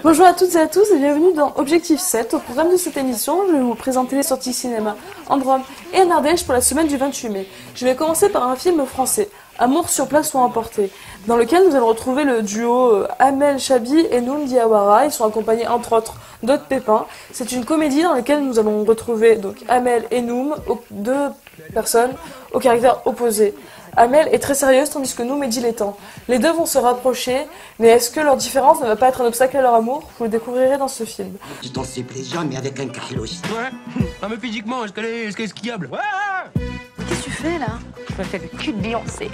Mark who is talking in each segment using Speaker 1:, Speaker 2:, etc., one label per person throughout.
Speaker 1: Bonjour à toutes et à tous et bienvenue dans Objectif 7. Au programme de cette émission, je vais vous présenter les sorties cinéma en Drôme et en Ardèche pour la semaine du 28 mai. Je vais commencer par un film français, Amour sur place ou emporté, dans lequel nous allons retrouver le duo Amel Chabi et Noum Diawara. Ils sont accompagnés entre autres d'Aude Pépin. C'est une comédie dans laquelle nous allons retrouver donc Amel et Noum, deux personnes aux caractères opposés. Amel est très sérieuse tandis que Noum est dilettant. Les deux vont se rapprocher, mais est-ce que leur différence ne va pas être un obstacle à leur amour? Vous le découvrirez dans ce film.
Speaker 2: Tu t'en sais plaisir, mais avec un Carlos.
Speaker 3: Ouais, non mais physiquement, est-ce qu'elle est skiable? Ouais.
Speaker 4: Qu'est-ce que tu fais là? Je me fais le cul de Beyoncé.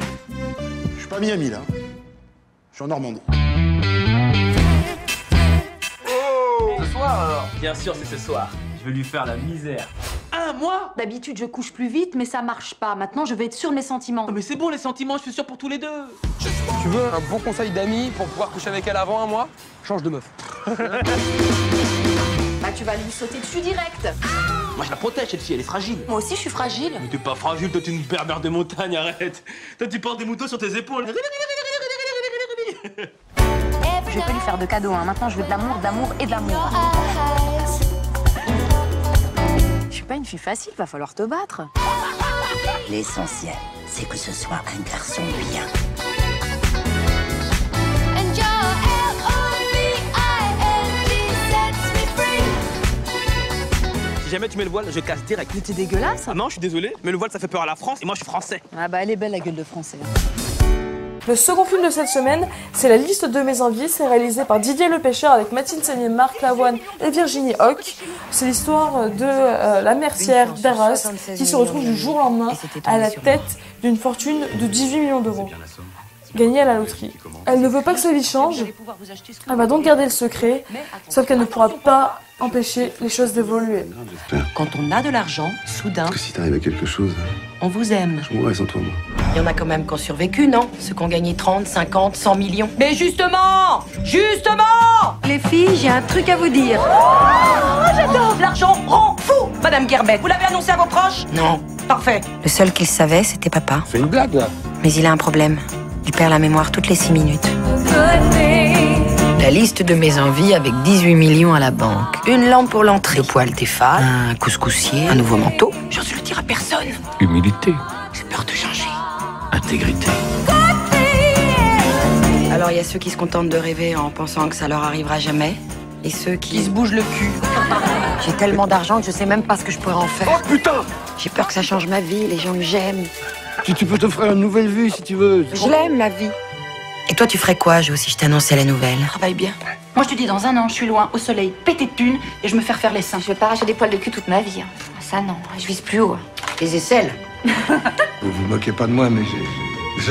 Speaker 5: Je suis pas Miami là. Je suis en Normandie.
Speaker 3: Ce soir alors? Bien sûr, c'est ce soir. Je vais lui faire la misère. Moi?
Speaker 4: D'habitude, je couche plus vite, mais ça marche pas. Maintenant, je vais être sûre de mes sentiments.
Speaker 3: Oh, mais c'est bon les sentiments, je suis sûr pour tous les deux. Tu veux un bon conseil d'amis pour pouvoir coucher avec elle avant un mois? Change de meuf.
Speaker 4: Bah, tu vas lui sauter dessus direct.
Speaker 3: Moi je la protège cette fille, elle est fragile.
Speaker 4: Moi aussi, je suis fragile.
Speaker 3: Mais t'es pas fragile, toi t'es une berbère de montagne, arrête. Toi tu portes des moutons sur tes épaules.
Speaker 4: Je vais pas lui faire de cadeaux, hein. Maintenant, je veux de l'amour et de l'amour. Je suis pas une fille facile, va falloir te battre.
Speaker 2: L'essentiel, c'est que ce soit un garçon bien.
Speaker 3: Si jamais tu mets le voile, je casse direct.
Speaker 4: Mais t'es dégueulasse.
Speaker 3: Ah non, je suis désolé, mais le voile ça fait peur à la France et moi je suis français.
Speaker 4: Ah bah, elle est belle, la gueule de français.
Speaker 1: Le second film de cette semaine, c'est La liste de mes envies. C'est réalisé par Didier Le Pêcheur avec Mathilde Seigné, Marc Lavoine et Virginie Hoc. C'est l'histoire de la mercière d'Arras qui se retrouve du jour au lendemain à la tête d'une fortune de 18 millions d'euros gagnée à la loterie. Elle ne veut pas que sa vie change, elle va donc garder le secret, sauf qu'elle ne pourra pas empêcher les choses d'évoluer.
Speaker 6: Quand on a de l'argent, soudain,
Speaker 5: Parce que si t'arrives à quelque chose,
Speaker 6: on vous aime.
Speaker 5: je mourrai sans toi, moi.
Speaker 6: Il y en a quand même qui ont survécu, non? Ceux qui ont gagné 30, 50, 100 millions. Mais justement! Les filles, j'ai un truc à vous dire. Oh, j'adore! L'argent rend fou! Madame Gerbet, vous l'avez annoncé à vos proches? Non. Parfait.
Speaker 7: Le seul qu'il savait, c'était papa.
Speaker 5: Fais une blague, là.
Speaker 7: Mais il a un problème. Il perd la mémoire toutes les 6 minutes. La liste de mes envies avec 18 millions à la banque. Une lampe pour l'entrée. 2 poêles Tefal. Un couscoussier. Un nouveau manteau. J'ose le dire à personne.
Speaker 8: Humilité,
Speaker 7: J'ai peur de changer.
Speaker 8: intégrité.
Speaker 7: Alors il y a ceux qui se contentent de rêver en pensant que ça leur arrivera jamais. Et ceux qui se bougent le cul. J'ai tellement d'argent que je sais même pas ce que je pourrais en faire.
Speaker 5: Oh putain!
Speaker 7: J'ai peur que ça change ma vie, les gens que j'aime.
Speaker 5: Tu peux t'offrir une nouvelle vue si tu veux.
Speaker 7: Je l'aime, ma vie. Et toi, tu ferais quoi, Jo, si je t'annonçais la nouvelle?
Speaker 6: Travaille bien.
Speaker 4: Moi, je te dis, dans un an, je suis loin, au soleil, pété de thunes, et je me fais refaire les seins.
Speaker 9: Je vais pas arracher des poils de cul toute ma vie. Ça, non. Je vise plus haut.
Speaker 6: Les aisselles.
Speaker 5: Vous vous moquez pas de moi, mais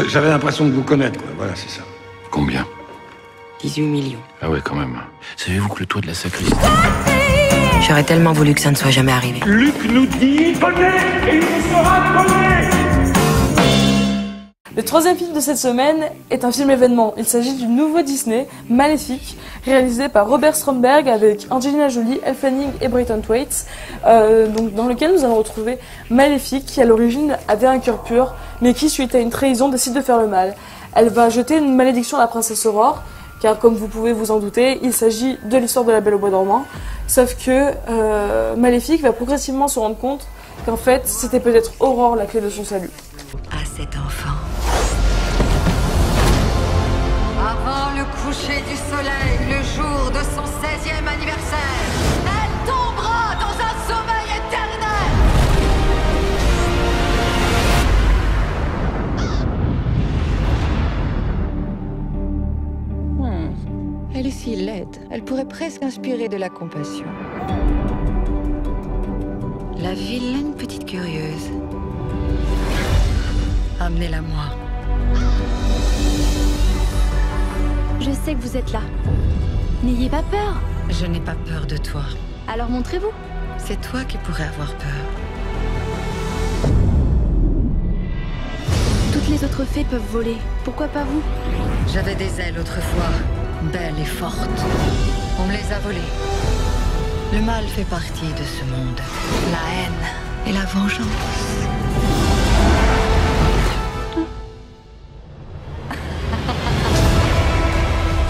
Speaker 5: j'avais l'impression de vous connaître, quoi. Voilà, c'est ça.
Speaker 8: Combien?
Speaker 7: 18 millions.
Speaker 8: Ah ouais, quand même. Savez-vous que le toit de la sacristie...
Speaker 7: J'aurais tellement voulu que ça ne soit jamais arrivé.
Speaker 5: Luc nous dit bonnet et il nous sera bonnet.
Speaker 1: Le troisième film de cette semaine est un film événement. Il s'agit du nouveau Disney, Maléfique, réalisé par Robert Stromberg avec Angelina Jolie, Elle Fanning et Bryton Thwaites, donc dans lequel nous allons retrouver Maléfique qui à l'origine avait un cœur pur, mais qui suite à une trahison décide de faire le mal. Elle va jeter une malédiction à la princesse Aurore, car comme vous pouvez vous en douter, il s'agit de l'histoire de la Belle au bois dormant, sauf que Maléfique va progressivement se rendre compte qu'en fait c'était peut-être Aurore la clé de son salut.
Speaker 7: À cet enfant.
Speaker 9: Avant le coucher du soleil, le jour de son 16e anniversaire, elle tombera dans un sommeil éternel.
Speaker 10: Elle est si laide. Elle pourrait presque inspirer de la compassion.
Speaker 7: La vilaine petite curieuse. Amenez-la moi.
Speaker 9: Je sais que vous êtes là. N'ayez pas peur.
Speaker 10: Je n'ai pas peur de toi.
Speaker 9: Alors montrez-vous.
Speaker 10: C'est toi qui pourrais avoir peur.
Speaker 9: Toutes les autres fées peuvent voler. Pourquoi pas vous?
Speaker 10: J'avais des ailes autrefois, belles et fortes. On me les a volées. Le mal fait partie de ce monde. La haine et la vengeance.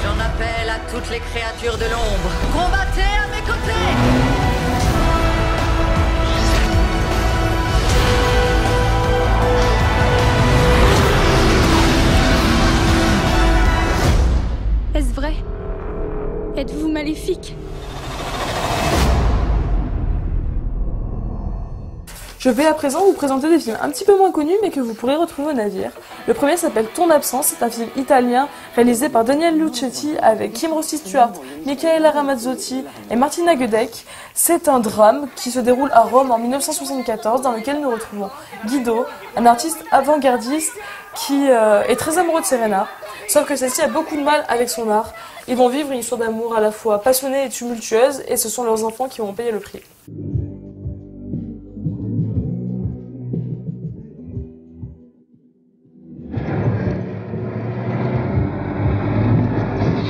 Speaker 9: J'en appelle appel à toutes les créatures de l'ombre. Combattez à mes côtés!
Speaker 11: Est-ce vrai? Êtes-vous maléfique?
Speaker 1: Je vais à présent vous présenter des films un petit peu moins connus mais que vous pourrez retrouver au navire. Le premier s'appelle Ton absence, c'est un film italien réalisé par Daniel Lucetti avec Kim Rossi-Stuart, Michaela Ramazzotti et Martina Gedeck. C'est un drame qui se déroule à Rome en 1974 dans lequel nous retrouvons Guido, un artiste avant-gardiste qui est très amoureux de Serena. Sauf que celle-ci a beaucoup de mal avec son art. Ils vont vivre une histoire d'amour à la fois passionnée et tumultueuse et ce sont leurs enfants qui vont payer le prix.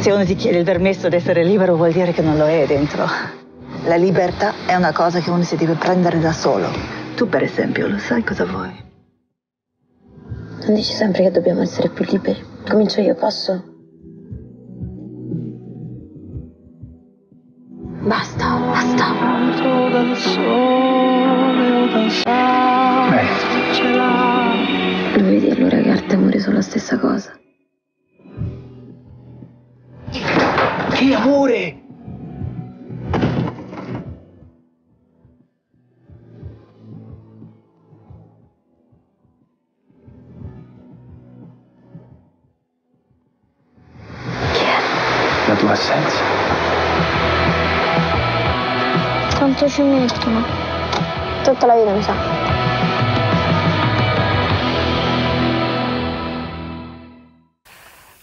Speaker 12: Se uno ti chiede il permesso di essere libero vuol dire che non lo è dentro. La libertà è una cosa che uno si deve prendere da solo. Tu per esempio lo sai cosa vuoi?
Speaker 13: Non dici sempre che dobbiamo essere più liberi? Comincio io, posso? Basta, basta. Vedi allora che arte e amore sono la stessa cosa.
Speaker 14: Che amore! La tua assenza.
Speaker 13: Quanto ci mettono? Tutta la vita, mi sa.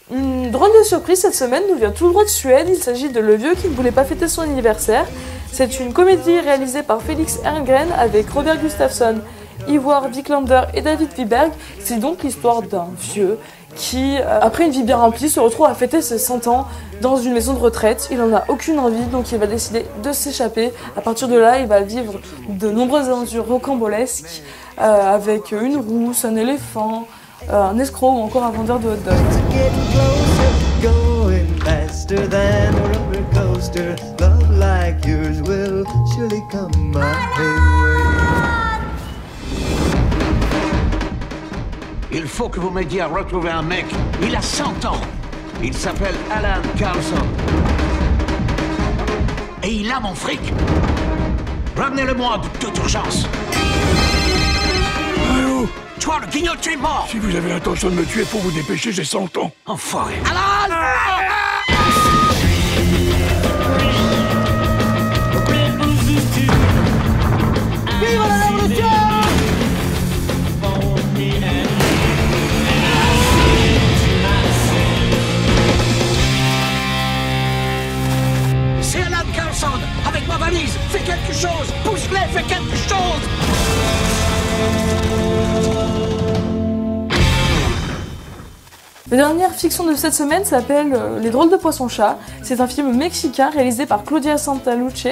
Speaker 1: Une drôle de surprise cette semaine nous vient tout droit de Suède. Il s'agit de Le Vieux qui ne voulait pas fêter son anniversaire. C'est une comédie réalisée par Félix Herngren avec Robert Gustafsson, Ivar Wiklander et David Wiberg. C'est donc l'histoire d'un vieux qui, après une vie bien remplie, se retrouve à fêter ses 100 ans dans une maison de retraite. Il n'en a aucune envie, donc il va décider de s'échapper. À partir de là, il va vivre de nombreuses aventures rocambolesques avec une rousse, un éléphant, un escroc ou encore un vendeur de hot dogs.
Speaker 8: Il faut que vous m'aidiez à retrouver un mec. Il a 100 ans. Il s'appelle Alan Carlson. Et il a mon fric. Ramenez-le-moi de toute urgence.
Speaker 5: Allô?
Speaker 8: Toi, le guignol, tu es mort.
Speaker 5: Si vous avez l'intention de me tuer, faut vous dépêcher, j'ai 100 ans.
Speaker 8: Enfoiré. Alan!
Speaker 14: Viva la révolution!
Speaker 8: C'est Alan Carlson, avec ma valise. Fais quelque chose. Pousse-les, fais quelque chose.
Speaker 1: La dernière fiction de cette semaine s'appelle Les drôles de poisson-chat. C'est un film mexicain réalisé par Claudia Santaluce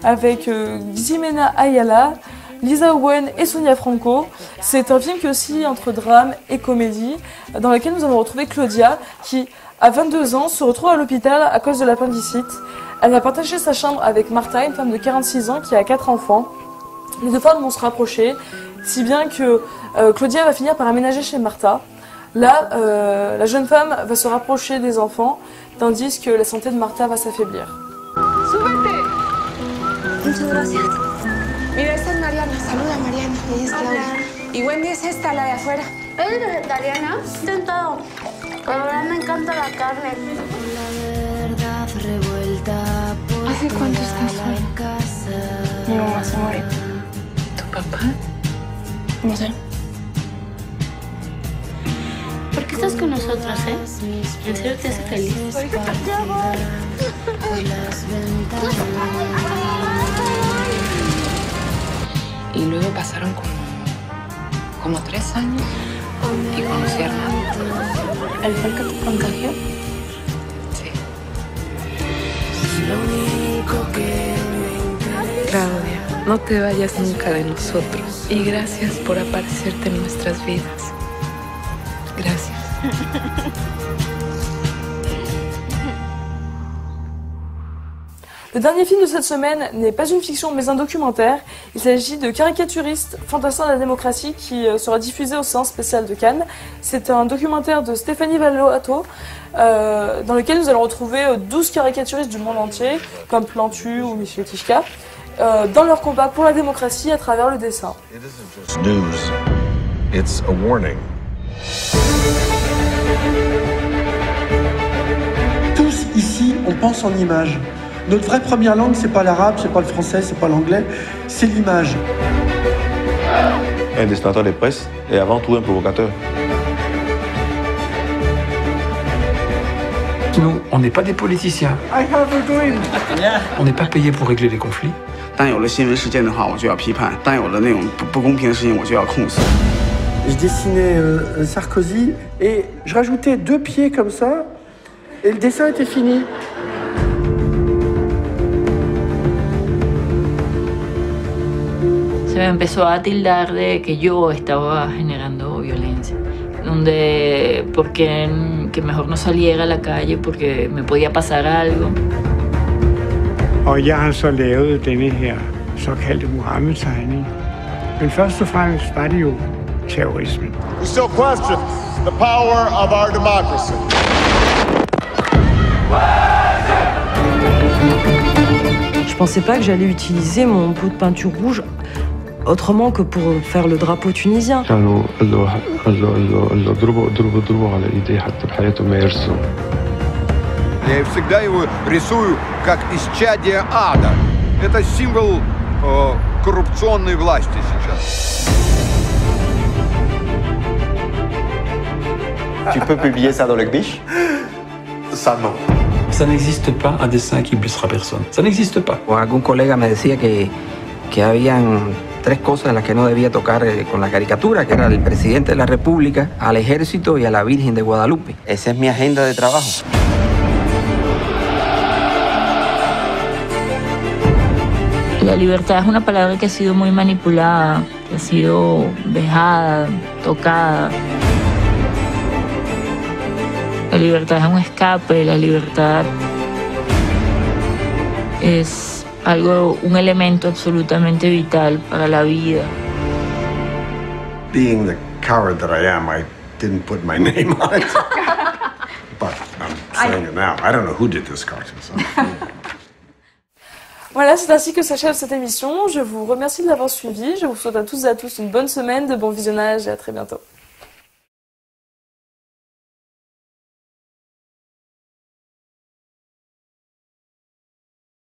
Speaker 1: avec Ximena Ayala, Lisa Owen et Sonia Franco. C'est un film qui est aussi entre drame et comédie, dans lequel nous allons retrouver Claudia qui, à 22 ans, se retrouve à l'hôpital à cause de l'appendicite. Elle va partager sa chambre avec Martha, une femme de 46 ans qui a 4 enfants. Les deux femmes vont se rapprocher, si bien que Claudia va finir par aménager chez Martha. Là, la jeune femme va se rapprocher des enfants, tandis que la santé de Martha va s'affaiblir.
Speaker 15: ¡Súbete! Muchas gracias. Mira, esta es Mariana. Saluda a Mariana. Ella es Claudia. Y Wendy es esta, la de afuera.
Speaker 16: ¿Eres vegetariana? Intentado. Pero ahora me encanta la carne.
Speaker 11: ¿Hace cuánto estás sola? Mi mamá se murió. ¿Tu papá? No sé.
Speaker 16: ¿Por qué estás con nosotros, ¿En serio te hace feliz?
Speaker 17: Y luego pasaron como 3 años y conocí a Hernán.
Speaker 11: ¿Él fue el que te contagió?
Speaker 17: Sí. Claudia, no te vayas nunca de nosotros. Y gracias por aparecerte en nuestras vidas. Gracias.
Speaker 1: Le dernier film de cette semaine n'est pas une fiction mais un documentaire. Il s'agit de Caricaturistes, fantassins de la démocratie qui sera diffusé au séance spécial de Cannes. C'est un documentaire de Stéphanie Valloato dans lequel nous allons retrouver 12 caricaturistes du monde entier, comme Plantu ou Michel Tichka, dans leur combat pour la démocratie à travers le dessin.
Speaker 18: News. It's a warning.
Speaker 19: Tous ici, on pense en images. Notre vraie première langue, c'est pas l'arabe, c'est pas le français, c'est pas l'anglais, c'est l'image.
Speaker 20: Un dessinateur de presse est avant tout un provocateur.
Speaker 5: Nous, on n'est pas des politiciens. On n'est pas payé pour régler les conflits.
Speaker 21: 当有了新闻事件的话，我就要批判；当有了那种不公平的事情，我就要控诉。
Speaker 19: Je dessinais Sarkozy et je rajoutais 2 pieds comme ça et le dessin était fini.
Speaker 22: Se me empezó a tildar de que yo estaba generando violencia, donde porque que mejor no saliera a la calle porque me podía pasar algo.
Speaker 23: Og jeg har så lavet denne her såkaldte Muhammed-tegning. Men først og fremmest var det jo terrorisme.
Speaker 24: We still question the power of our democracy.
Speaker 25: Je pensais pas que j'allais utiliser mon pot de peinture rouge autrement que pour faire le drapeau tunisien.
Speaker 24: Я всегда его рисую как исчадие ада. Это символ коррупционной власти сейчас.
Speaker 20: Tu peux publier ça dans le Biche? Ça non.
Speaker 5: Ça n'existe pas un dessin qui blessera personne. Ça n'existe pas.
Speaker 26: Algún colega me decía que habían 3 cosas en las que no debía tocar con la caricatura, que era el presidente de la República, al ejército y a la Virgen de Guadalupe.
Speaker 20: Esa es mi agenda de trabajo.
Speaker 22: La libertad es una palabra que ha sido muy manipulada, que ha sido vejada, tocada. La libertad es un escape, la libertad es un elemento absolutamente vital para la vida.
Speaker 27: Being the coward that I am, I didn't put my name on it. But I'm saying it now. I don't know who did this cartoon. So.
Speaker 1: Voilà, c'est ainsi que s'achève cette émission. Je vous remercie de l'avoir suivi. Je vous souhaite à tous et à tous une bonne semaine, de bon visionnage et à très bientôt.